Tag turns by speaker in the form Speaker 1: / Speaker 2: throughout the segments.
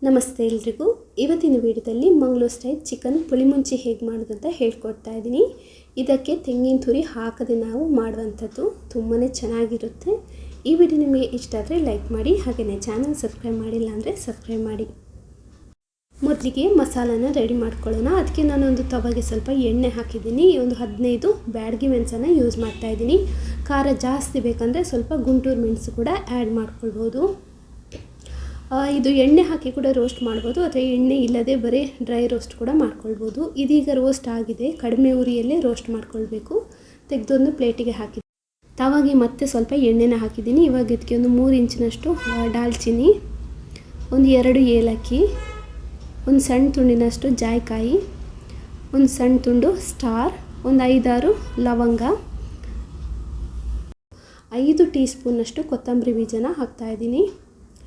Speaker 1: ನಮಸ್ತೆ ಎಲ್ರಿಗೂ. ಇವತ್ತಿನ ವಿಡಿಯೋದಲ್ಲಿ ಮಂಗಳೂರು ಸ್ಟೈಲ್ ಚಿಕನ್ ಪುಳಿಮುಂಚಿ ಹೇಗೆ ಮಾಡೋದು ಅಂತ ಹೇಳ್ಕೊಡ್ತಾ ಇದ್ದೀನಿ. ಇದಕ್ಕೆ ತೆಂಗಿನ ತುರಿ ಹಾಕದೆ ನಾವು ಮಾಡುವಂಥದ್ದು ತುಂಬಾ ಚೆನ್ನಾಗಿರುತ್ತೆ. ಈ ವಿಡಿಯೋ ನಿಮಗೆ ಇಷ್ಟ ಆದರೆ ಲೈಕ್ ಮಾಡಿ, ಹಾಗೆಯೇ ಚಾನಲ್ ಸಬ್ಸ್ಕ್ರೈಬ್ ಮಾಡಿಲ್ಲ ಅಂದರೆ ಸಬ್ಸ್ಕ್ರೈಬ್ ಮಾಡಿ. ಮೊದಲಿಗೆ ಮಸಾಲಾನ ರೆಡಿ ಮಾಡ್ಕೊಳ್ಳೋಣ. ಅದಕ್ಕೆ ನಾನೊಂದು ತವಾಗೆ ಸ್ವಲ್ಪ ಎಣ್ಣೆ ಹಾಕಿದ್ದೀನಿ. ಒಂದು 15 ಬ್ಯಾಡಗಿ ಮೆಣಸನ್ನು ಯೂಸ್ ಮಾಡ್ತಾಯಿದ್ದೀನಿ. ಖಾರ ಜಾಸ್ತಿ ಬೇಕಂದರೆ ಸ್ವಲ್ಪ ಗುಂಟೂರು ಮೆಣಸು ಕೂಡ ಆ್ಯಡ್ ಮಾಡ್ಕೊಳ್ಬೋದು. ಇದು ಎಣ್ಣೆ ಹಾಕಿ ಕೂಡ ರೋಸ್ಟ್ ಮಾಡ್ಬೋದು, ಅಥವಾ ಎಣ್ಣೆ ಇಲ್ಲದೆ ಬರೀ ಡ್ರೈ ರೋಸ್ಟ್ ಕೂಡ ಮಾಡ್ಕೊಳ್ಬೋದು. ಇದೀಗ ರೋಸ್ಟ್ ಆಗಿದೆ, ಕಡಿಮೆ ಉರಿಯಲ್ಲೇ ರೋಸ್ಟ್ ಮಾಡ್ಕೊಳ್ಬೇಕು. ತೆಗೆದೊಂದು ಪ್ಲೇಟಿಗೆ ಹಾಕಿ ತವಾಗೆ ಮತ್ತೆ ಸ್ವಲ್ಪ ಎಣ್ಣೆನ ಹಾಕಿದ್ದೀನಿ. ಇವಾಗ ಇದಕ್ಕೆ ಒಂದು 3 ಇಂಚಿನಷ್ಟು ದಾಲ್ಚಿನ್ನಿ, ಒಂದು 2 ಏಲಕ್ಕಿ, ಒಂದು ಸಣ್ಣ ತುಂಡಿನಷ್ಟು ಜಾಯಿಕಾಯಿ, ಒಂದು ಸಣ್ಣ ತುಂಡು ಸ್ಟಾರ್, ಒಂದು 5-6 ಲವಂಗ, 5 ಟೀ ಸ್ಪೂನಷ್ಟು ಕೊತ್ತಂಬರಿ ಬೀಜನ ಹಾಕ್ತಾಯಿದ್ದೀನಿ.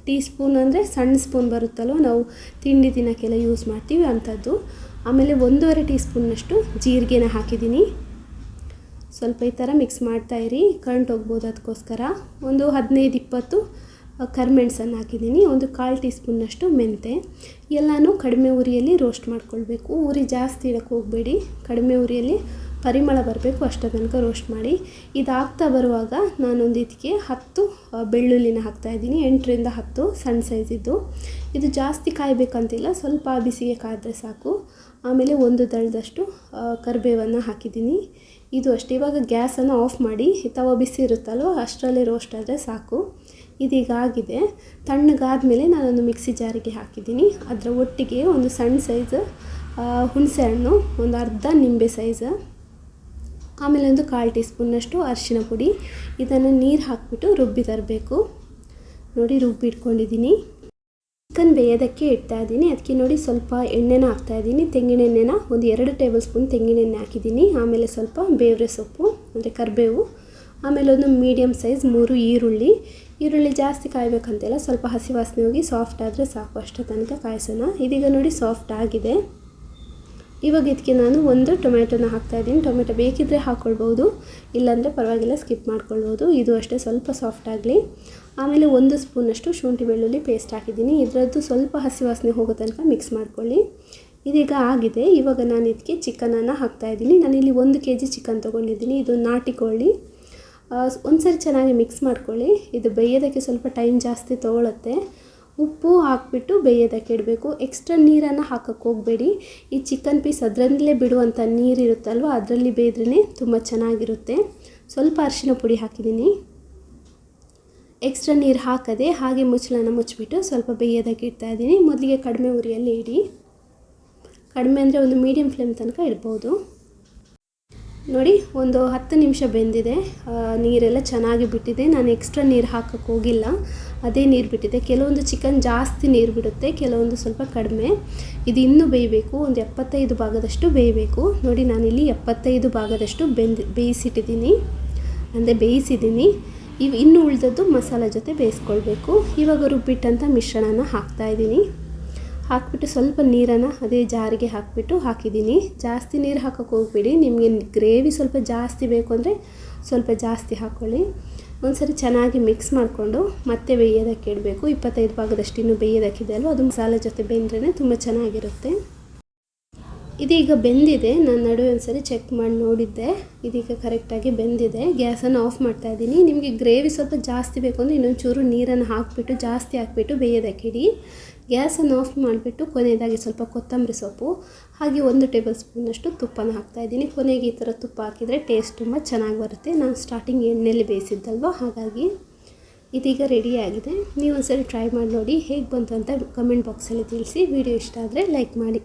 Speaker 1: ಟೀ ಸ್ಪೂನ್ ಅಂದರೆ ಸಣ್ಣ ಸ್ಪೂನ್ ಬರುತ್ತಲ್ವ, ನಾವು ತಿಂಡಿ ತಿನ್ನೋಕ್ಕೆಲ್ಲ ಯೂಸ್ ಮಾಡ್ತೀವಿ ಅಂಥದ್ದು. ಆಮೇಲೆ 1.5 ಟೀ ಸ್ಪೂನ್ನಷ್ಟು ಜೀರಿಗೆನ ಹಾಕಿದ್ದೀನಿ. ಸ್ವಲ್ಪ ಈ ಥರ ಮಿಕ್ಸ್ ಮಾಡ್ತಾಯಿರಿ, ಕರೆಂಟ್ ಹೋಗ್ಬೋದು, ಅದಕ್ಕೋಸ್ಕರ. ಒಂದು 15-20 ಕರಿಮೆಣಸನ್ನು ಹಾಕಿದ್ದೀನಿ. ಒಂದು 1/4 ಟೀ ಸ್ಪೂನ್ನಷ್ಟು ಮೆಂತೆ. ಎಲ್ಲನೂ ಕಡಿಮೆ ಉರಿಯಲ್ಲಿ ರೋಸ್ಟ್ ಮಾಡ್ಕೊಳ್ಬೇಕು. ಉರಿ ಜಾಸ್ತಿ ಇಡಕ್ಕೆ ಹೋಗಬೇಡಿ, ಕಡಿಮೆ ಉರಿಯಲ್ಲಿ ಪರಿಮಳ ಬರಬೇಕು ಅಷ್ಟರ ತನಕ ರೋಸ್ಟ್ ಮಾಡಿ. ಇದಾಗ್ತಾ ಬರುವಾಗ ನಾನೊಂದು ಇದಕ್ಕೆ 10 ಬೆಳ್ಳುಳ್ಳಿನ ಹಾಕ್ತಾಯಿದ್ದೀನಿ. 8ರಿಂದ 10 ಸಣ್ಣ ಸೈಜಿದ್ದು. ಇದು ಜಾಸ್ತಿ ಕಾಯಬೇಕಂತಿಲ್ಲ, ಸ್ವಲ್ಪ ಬಿಸಿಗೆ ಕಾಯ್ದರೆ ಸಾಕು. ಆಮೇಲೆ 1 ದಳದಷ್ಟು ಕರಿಬೇವನ್ನು ಹಾಕಿದ್ದೀನಿ. ಇದು ಅಷ್ಟೇ. ಇವಾಗ ಗ್ಯಾಸನ್ನು ಆಫ್ ಮಾಡಿ, ತವ ಬಿಸಿ ಇರುತ್ತಲ್ವ ಅಷ್ಟರಲ್ಲೇ ರೋಸ್ಟ್ ಆದರೆ ಸಾಕು. ಇದೀಗ ಆಗಿದೆ. ತಣ್ಣಗಾದ್ಮೇಲೆ ನಾನೊಂದು ಮಿಕ್ಸಿ ಜಾರಿಗೆ ಹಾಕಿದ್ದೀನಿ. ಅದರ ಒಟ್ಟಿಗೆ ಒಂದು ಸಣ್ಣ ಸೈಜ್ ಹುಣಸೆ ಹಣ್ಣು, ಒಂದು ಅರ್ಧ ನಿಂಬೆ ಸೈಜ್, ಆಮೇಲೆ ಒಂದು 1/4 ಟೀ ಸ್ಪೂನ್ನಷ್ಟು ಅರಿಶಿನ ಪುಡಿ. ಇದನ್ನು ನೀರು ಹಾಕಿಬಿಟ್ಟು ರುಬ್ಬಿ ತರಬೇಕು. ನೋಡಿ, ರುಬ್ಬಿ ಇಟ್ಕೊಂಡಿದ್ದೀನಿ. ಚಿಕನ್ ಬೇಯೋದಕ್ಕೆ ಇಡ್ತಾಯಿದ್ದೀನಿ. ಅದಕ್ಕೆ ನೋಡಿ ಸ್ವಲ್ಪ ಎಣ್ಣೆನ ಹಾಕ್ತಾಯಿದ್ದೀನಿ. ತೆಂಗಿನ ಎಣ್ಣೆನ ಒಂದು 2 ಟೇಬಲ್ ಸ್ಪೂನ್ ತೆಂಗಿನ ಎಣ್ಣೆ ಹಾಕಿದ್ದೀನಿ. ಆಮೇಲೆ ಸ್ವಲ್ಪ ಬೇವ್ರೆ ಸೊಪ್ಪು ಅಂದರೆ ಕರಿಬೇವು, ಆಮೇಲೆ ಒಂದು ಮೀಡಿಯಮ್ ಸೈಜ್ 3 ಈರುಳ್ಳಿ ಜಾಸ್ತಿ ಕಾಯಬೇಕಂತೆಲ್ಲ, ಸ್ವಲ್ಪ ಹಸಿ ವಾಸನೆ ಹೋಗಿ ಸಾಫ್ಟ್ ಆದರೆ ಸಾಕು, ಅಷ್ಟರ ತನಕ ಕಾಯಿಸೋಣ. ಇದೀಗ ನೋಡಿ ಸಾಫ್ಟ್ ಆಗಿದೆ. ಇವಾಗ ಇದಕ್ಕೆ ನಾನು 1 ಟೊಮೆಟೊನ ಹಾಕ್ತಾಯಿದ್ದೀನಿ. ಟೊಮೆಟೊ ಬೇಕಿದ್ದರೆ ಹಾಕ್ಕೊಳ್ಬೋದು, ಇಲ್ಲಾಂದರೆ ಪರವಾಗಿಲ್ಲ, ಸ್ಕಿಪ್ ಮಾಡ್ಕೊಳ್ಬೋದು. ಇದು ಅಷ್ಟೇ ಸ್ವಲ್ಪ ಸಾಫ್ಟ್ ಆಗಲಿ. ಆಮೇಲೆ 1 ಸ್ಪೂನಷ್ಟು ಶುಂಠಿ ಬೆಳ್ಳುಳ್ಳಿ ಪೇಸ್ಟ್ ಹಾಕಿದ್ದೀನಿ. ಇದರದ್ದು ಸ್ವಲ್ಪ ಹಸಿ ವಾಸನೆ ಹೋಗೋ ತನಕ ಮಿಕ್ಸ್ ಮಾಡ್ಕೊಳ್ಳಿ. ಇದೀಗ ಆಗಿದೆ. ಇವಾಗ ನಾನು ಇದಕ್ಕೆ ಚಿಕನನ್ನು ಹಾಕ್ತಾಯಿದ್ದೀನಿ. ನಾನಿಲ್ಲಿ 1 kg ಚಿಕನ್ ತೊಗೊಂಡಿದ್ದೀನಿ. ಇದು ನಾಟಿ ಕೋಳಿ. ಒಂದ್ಸರಿ ಚೆನ್ನಾಗಿ ಮಿಕ್ಸ್ ಮಾಡ್ಕೊಳ್ಳಿ. ಇದು ಬೇಯೋದಕ್ಕೆ ಸ್ವಲ್ಪ ಟೈಮ್ ಜಾಸ್ತಿ ತೊಗೊಳುತ್ತೆ. ಉಪ್ಪು ಹಾಕಿಬಿಟ್ಟು ಬೇಯೋದಕ್ಕೆ ಇಡಬೇಕು. ಎಕ್ಸ್ಟ್ರಾ ನೀರನ್ನು ಹಾಕೋಕ್ಕೆ ಹೋಗಬೇಡಿ. ಈ ಚಿಕನ್ ಪೀಸ್ ಅದರಲ್ಲೇ ಬಿಡುವಂಥ ನೀರಿರುತ್ತಲ್ವ, ಅದರಲ್ಲಿ ಬೇಯ್ದ್ರೇ ತುಂಬ ಚೆನ್ನಾಗಿರುತ್ತೆ. ಸ್ವಲ್ಪ ಅರಿಶಿನ ಪುಡಿ ಹಾಕಿದ್ದೀನಿ. ಎಕ್ಸ್ಟ್ರಾ ನೀರು ಹಾಕದೆ ಹಾಗೆ ಮುಚ್ಚಳನ ಮುಚ್ಚಿಬಿಟ್ಟು ಸ್ವಲ್ಪ ಬೇಯೋದಕ್ಕೆ ಇಡ್ತಾಯಿದ್ದೀನಿ. ಮೊದಲಿಗೆ ಕಡಿಮೆ ಉರಿಯಲ್ಲಿ ಇಡಿ. ಕಡಿಮೆ ಅಂದರೆ ಒಂದು ಮೀಡಿಯಮ್ ಫ್ಲೇಮ್ ತನಕ ಇಡ್ಬೋದು. ನೋಡಿ, ಒಂದು 10 ನಿಮಿಷ ಬೆಂದಿದೆ. ನೀರೆಲ್ಲ ಚೆನ್ನಾಗಿ ಬಿಟ್ಟಿದೆ. ನಾನು ಎಕ್ಸ್ಟ್ರಾ ನೀರು ಹಾಕೋಕ್ಕೆ ಹೋಗಿಲ್ಲ, ಅದೇ ನೀರು ಬಿಟ್ಟಿದೆ. ಕೆಲವೊಂದು ಚಿಕನ್ ಜಾಸ್ತಿ ನೀರು ಬಿಡುತ್ತೆ, ಕೆಲವೊಂದು ಸ್ವಲ್ಪ ಕಡಿಮೆ. ಇದು ಇನ್ನೂ ಬೇಯಬೇಕು. ಒಂದು 75 ಭಾಗದಷ್ಟು ಬೇಯಬೇಕು. ನೋಡಿ, ನಾನಿಲ್ಲಿ 75 ಭಾಗದಷ್ಟು ಬೇಯಿಸಿಟ್ಟಿದ್ದೀನಿ, ಅಂದರೆ ಬೇಯಿಸಿದ್ದೀನಿ. ಇನ್ನೂ ಉಳಿದದ್ದು ಮಸಾಲೆ ಜೊತೆ ಬೇಯಿಸ್ಕೊಳ್ಬೇಕು. ಇವಾಗ ರುಬ್ಬಿಟ್ಟಂಥ ಮಿಶ್ರಣನ ಹಾಕ್ತಾಯಿದ್ದೀನಿ. ಹಾಕಿಬಿಟ್ಟು ಸ್ವಲ್ಪ ನೀರನ್ನು ಅದೇ ಜಾರಿಗೆ ಹಾಕಿದ್ದೀನಿ. ಜಾಸ್ತಿ ನೀರು ಹಾಕೋಕ್ಕೆ ಹೋಗ್ಬೇಡಿ. ನಿಮಗೆ ಗ್ರೇವಿ ಸ್ವಲ್ಪ ಜಾಸ್ತಿ ಬೇಕು ಅಂದರೆ ಸ್ವಲ್ಪ ಜಾಸ್ತಿ ಹಾಕ್ಕೊಳ್ಳಿ. ಒಂದ್ಸರಿ ಚೆನ್ನಾಗಿ ಮಿಕ್ಸ್ ಮಾಡಿಕೊಂಡು ಮತ್ತೆ ಬೇಯೋದಕ್ಕೆ ಇಡಬೇಕು. 25 ಭಾಗದಷ್ಟು ಇನ್ನೂ ಬೇಯೋದಕ್ಕಿದೆ ಅಲ್ವ, ಅದು ಮಸಾಲೆ ಜೊತೆ ಬೆಂದ್ರೇ ತುಂಬ ಚೆನ್ನಾಗಿರುತ್ತೆ. ಇದೀಗ ಬೆಂದಿದೆ. ನಾನು ನಡುವೆ ಒಂದ್ಸರಿ ಚೆಕ್ ಮಾಡಿ ನೋಡಿದ್ದೆ. ಇದೀಗ ಕರೆಕ್ಟಾಗಿ ಬೆಂದಿದೆ. ಗ್ಯಾಸನ್ನು ಆಫ್ ಮಾಡ್ತಾಯಿದ್ದೀನಿ. ನಿಮಗೆ ಗ್ರೇವಿ ಸ್ವಲ್ಪ ಜಾಸ್ತಿ ಬೇಕು ಅಂದರೆ ಇನ್ನೊಂದು ಚೂರು ನೀರನ್ನು ಜಾಸ್ತಿ ಹಾಕಿಬಿಟ್ಟು ಬೇಯೋದಕ್ಕೆ ಇಡಿ. ಗ್ಯಾಸನ್ನು ಆಫ್ ಮಾಡಿಬಿಟ್ಟು ಕೊನೆಯದಾಗಿ ಸ್ವಲ್ಪ ಕೊತ್ತಂಬರಿ ಸೊಪ್ಪು, ಹಾಗೆ 1 ಟೇಬಲ್ ಸ್ಪೂನಷ್ಟು ತುಪ್ಪನ ಹಾಕ್ತಾಯಿದ್ದೀನಿ. ಕೊನೆಗೆ ಈ ಥರ ತುಪ್ಪ ಹಾಕಿದರೆ ಟೇಸ್ಟ್ ತುಂಬ ಚೆನ್ನಾಗಿ ಬರುತ್ತೆ. ನಾನು ಸ್ಟಾರ್ಟಿಂಗ್ ಎಣ್ಣೆಯಲ್ಲಿ ಬೇಯಿಸಿದ್ದಲ್ವ, ಹಾಗಾಗಿ. ಇದೀಗ ರೆಡಿಯಾಗಿದೆ. ನೀವು ಒಂದ್ಸರಿ ಟ್ರೈ ಮಾಡಿ ನೋಡಿ, ಹೇಗೆ ಬಂತು ಅಂತ ಕಮೆಂಟ್ ಬಾಕ್ಸಲ್ಲಿ ತಿಳಿಸಿ. ವಿಡಿಯೋ ಇಷ್ಟ ಆದರೆ ಲೈಕ್ ಮಾಡಿ.